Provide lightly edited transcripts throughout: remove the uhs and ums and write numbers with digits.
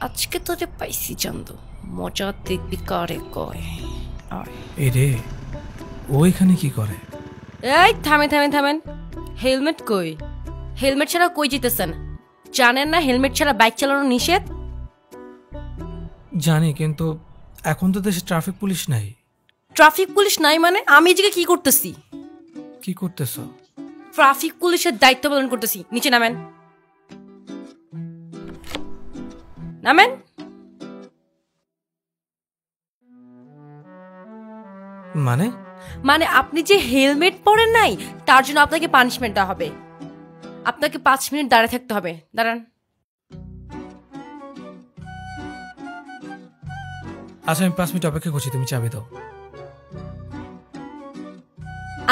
আজকে তোরে পাইছি চান্দু, মজা দেখবি কারে কয়। এই রে, ও এখানে কি করে? এই থামেন, হেলমেট কই? হেলমেট ছাড়া কই যেতেছেন? জানেন না হেলমেট ছাড়া বাইক চালানো নিষেধ? জানি, কিন্তু এখন তো দেশে ট্রাফিক পুলিশ নাই। ট্রাফিক পুলিশ নাই মানে আমি এদিকে কি করতেছি? কি করতেছ? ট্রাফিক পুলিশের দায়িত্ব পালন করতেছি। নিচে নামেন। নামেন। মানে মানে আপনি যে হেলমেট পরেন নাই তার জন্য আপনাকে পানিশমেন্ট দেওয়া হবে। আপনাকে 5 মিনিট দাঁড়িয়ে থাকতে হবে। দাঁড়ান। আচ্ছা, আমি 5 মিনিট অপেক্ষা করছি, তুমি চাবি দাও।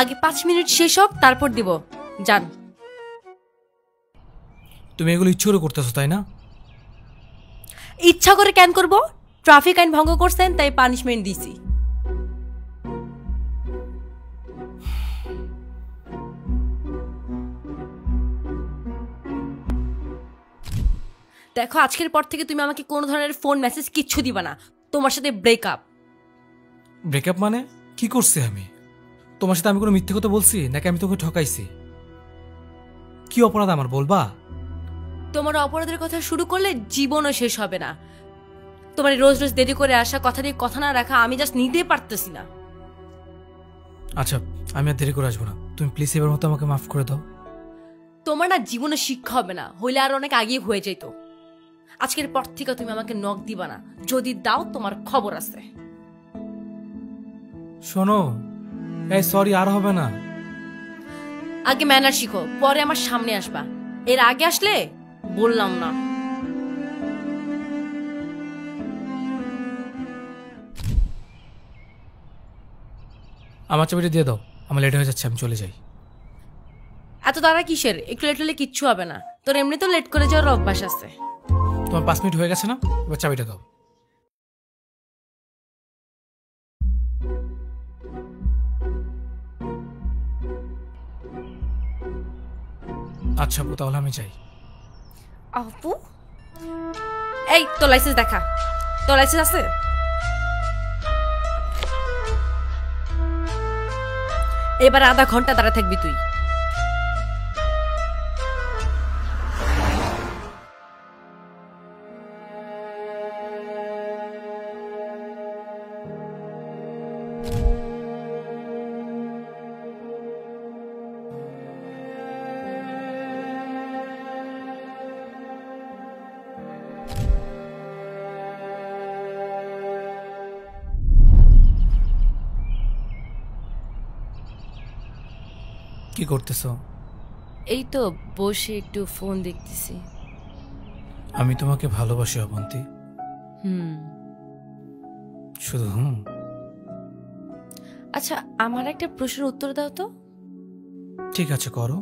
আগে 5 মিনিট শেষ হোক তারপর দিব। যান। তুমি এগুলো ইচ্ছে করে করতেছো, তাই না? ইচ্ছা করে কেন করব? ট্রাফিক আইন ভঙ্গ করছেন তাই পানিশমেন্ট দিছি। দেখো, আজকের পর থেকে তুমি আমাকে কোনো ধরনের ফোন মেসেজ কিচ্ছু দিবা না। তোমার সাথে ব্রেকআপ। ব্রেকআপ মানে? কি করছি আমি? তোমার সাথে আমি কোনো মিথ্যে কথা বলছি নাকি আমি তোকে ঠকাইছি? কি অপরাধ আমার বলবা? তোমার অপরাধের কথা শুরু করলে জীবনও শেষ হবে না। তোমার রোজ রোজ দেরি করে আসা, কথা দিয়ে কথা না রাখা আমি জাস্ট নিতেই পারতেছি না। আচ্ছা, আমি আর দেরি করে আসবো না, তুমি প্লিজ এবার মতো আমাকে মাফ করে দাও। তোমার না জীবনে শিক্ষা হবে না, হইলে আর অনেক আগে হয়ে যেত। আজকের পর থেকে তুমি আমাকে নখ দিবা না, যদি দাও তোমার খবর আছে। শোনো, এই সরি আর হবে না। আগে ম্যানার শিখো, পরে আমার সামনে আসবা। এর আগে আসলে বললাম না। আমার চাবিটা দিয়ে দাও, আমার লেট হয়ে যাচ্ছে, আমি চলে যাই। এত তারা কিসের? একটু লেট হলে কিচ্ছু হবে না, তোর এমনি তো লেট করে যাওয়ার অভ্যাস আছে। তোমার 5 মিনিট হয়ে গেছে না? এবার চাবিটা দাও। আচ্ছা আপু, তাহলে আমি যাই। আপু, এই তোর লাইসেন্স দেখা। তোর লাইসেন্স আছে? এবার আধা ঘন্টা দাঁড়া থাকবি তুই। কি করতেছো? এই তো বসে একটু ফোন দেখতেছি। আমি তোমাকে ভালোবাসি অবন্তী। শুধু আচ্ছা, আমার একটা প্রশ্নের উত্তর দাও তো। ঠিক আছে, করো।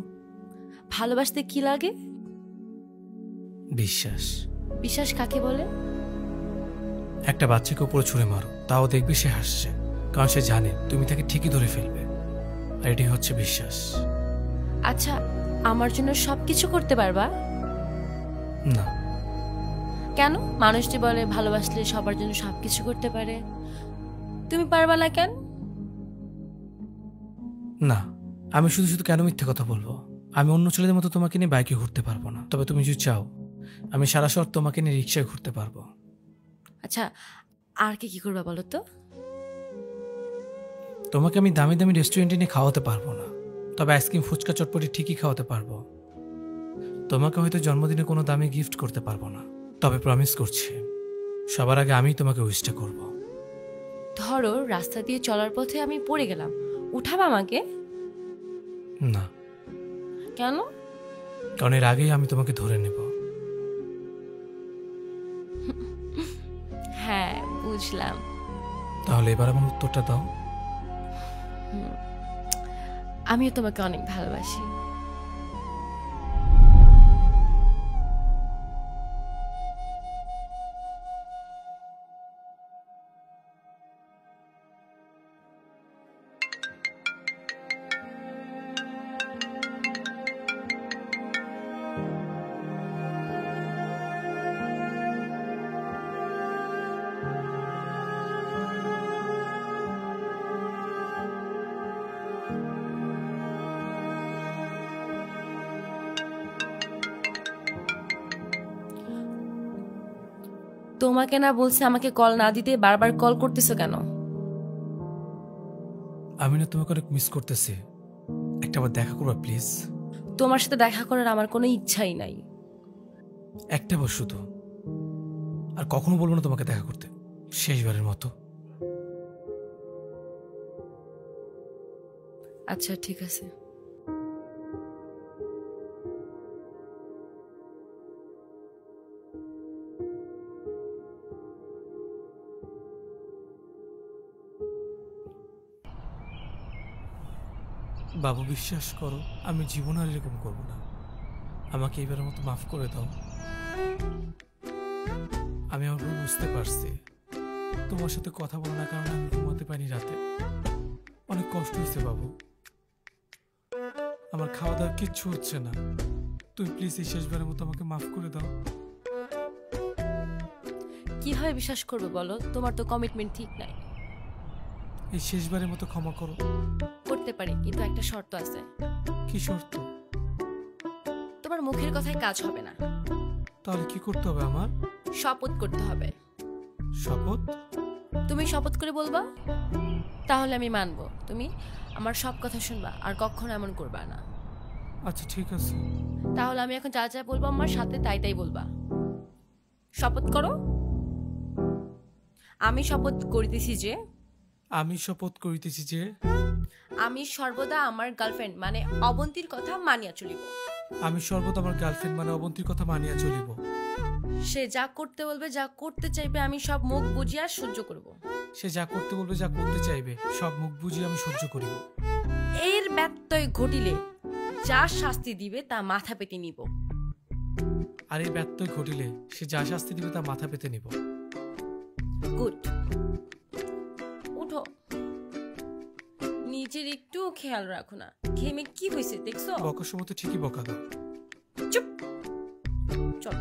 ভালোবাসতে কি লাগে? বিশ্বাস। বিশ্বাস কাকে বলে? একটা বাচ্চাকে উপরে ছুঁড়ে মারো, তাও দেখবি সে হাসছে, কারণ সে জানে তুমি তাকে ঠিকই ধরে ফেলবে। আর এটাই হচ্ছে বিশ্বাস। আচ্ছা, আমার জন্য সবকিছু করতে পারবা? না। কেন? মানুষটি বলে ভালোবাসলে সবার জন্য সবকিছু করতে পারে, তুমি পারবা না কেন? না, আমি শুধু শুধু কেন মিথ্যে কথা বলবো? আমি অন্য ছেলেদের মতো তোমাকে নিয়ে বাইকে ঘুরতে পারবো না, তবে তুমি যদি চাও আমি সারা শহর তোমাকে নিয়ে রিক্সায় ঘুরতে পারবো। আচ্ছা, আর কি করবা বলো তো? তোমাকে আমি দামি দামি রেস্টুরেন্টে নিয়ে খাওয়াতে পারবো না, তবে আইসক্রিম ফুচকা চটপটি ঠিকই খাওয়াতে পারবো। তোমাকে হয়তো জন্মদিনে কোনো দামি গিফট করতে পারবো না, তবে প্রমিস করছি সবার আগে আমি তোমাকে উইশটা করব। ধরো রাস্তা দিয়ে চলার পথে আমি পড়ে গেলাম, উঠাবা আমাকে? না। কেন? কারণ এর আগেই আমি তোমাকে ধরে নেব। হ্যাঁ, বুঝলাম। তাহলে এবার আমার উত্তরটা দাও। আমিও তোমাকে অনেক ভালোবাসি। তোমাকে না বলছে আমাকে কল না দিতে, বারবার কল করতেছো কেন? আমি না তোমাকে অনেক মিস করতেছি, একটা বার দেখা করবা প্লিজ? তোমার সাথে দেখা করার আমার কোনো ইচ্ছাই নাই। একটা বার শুধু, আর কখনো বলবো না তোমাকে দেখা করতে, শেষবারের মতো। আচ্ছা ঠিক আছে। বাবু বিশ্বাস করো, আমি জীবন আর এরকম করবো না। আমাকে এবারের মতো মাফ করে দাও। আমি আমার ভুল বুঝতে পারছি। তোমার সাথে কথা বলো না কারণে আমি ঘুমাতে পারি রাতে, অনেক কষ্ট হয়েছে বাবু। আমার খাওয়া দাওয়া কিচ্ছু হচ্ছে না। তুমি প্লিজ এই শেষবারের মতো আমাকে মাফ করে দাও। কিভাবে বিশ্বাস করবে বলো? তোমার তো কমিটমেন্ট ঠিক নাই। এই শেষবারের মতো ক্ষমা করো। করতে পারি, কিন্তু একটা শর্ত আছে। কি শর্ত? তোমার মুখের কথায় কাজ হবে না। তাহলে কি করতে হবে আমার? শপথ করতে হবে। শপথ? তুমি শপথ করে বলবা, তাহলে আমি মানবো। তুমি আমার সব কথা শুনবা আর কখনো এমন করবা না। আচ্ছা ঠিক আছে। তাহলে আমি এখন যা যা বলবো আমার সাথে তাই তাই বলবা। শপথ করো। আমি শপথ করিতেছি যে আমি শপথ করিতেছি যে আমি সর্বদা আমার গার্লফ্রেন্ড মানে অবন্তীর কথা মানিয়া চলিব। আমি সর্বদা আমার গার্লফ্রেন্ড মানে অবন্তীর কথা মানিয়া চলিব। সে যা করতে বলবে, যা করতে চাইবে, আমি সব মুখ বুঝিয়া সহ্য করব। সে যা করতে বলবে, যা করতে চাইবে, সব মুখ বুঝিয়ে আমি সহ্য করিব। এর ব্যত্যয় ঘটিলে যা শাস্তি দিবে তা মাথা পেতে নিব। আর এই ব্যত্যয় ঘটিলে সে যা শাস্তি দিবে তা মাথা পেতে নিব। গুড। উঠো। নিজের একটু খেয়াল রাখো না। ঘেমে কি হয়েছে দেখছো? বকার সময় তো ঠিকই বকা দাও। চুপ। চল।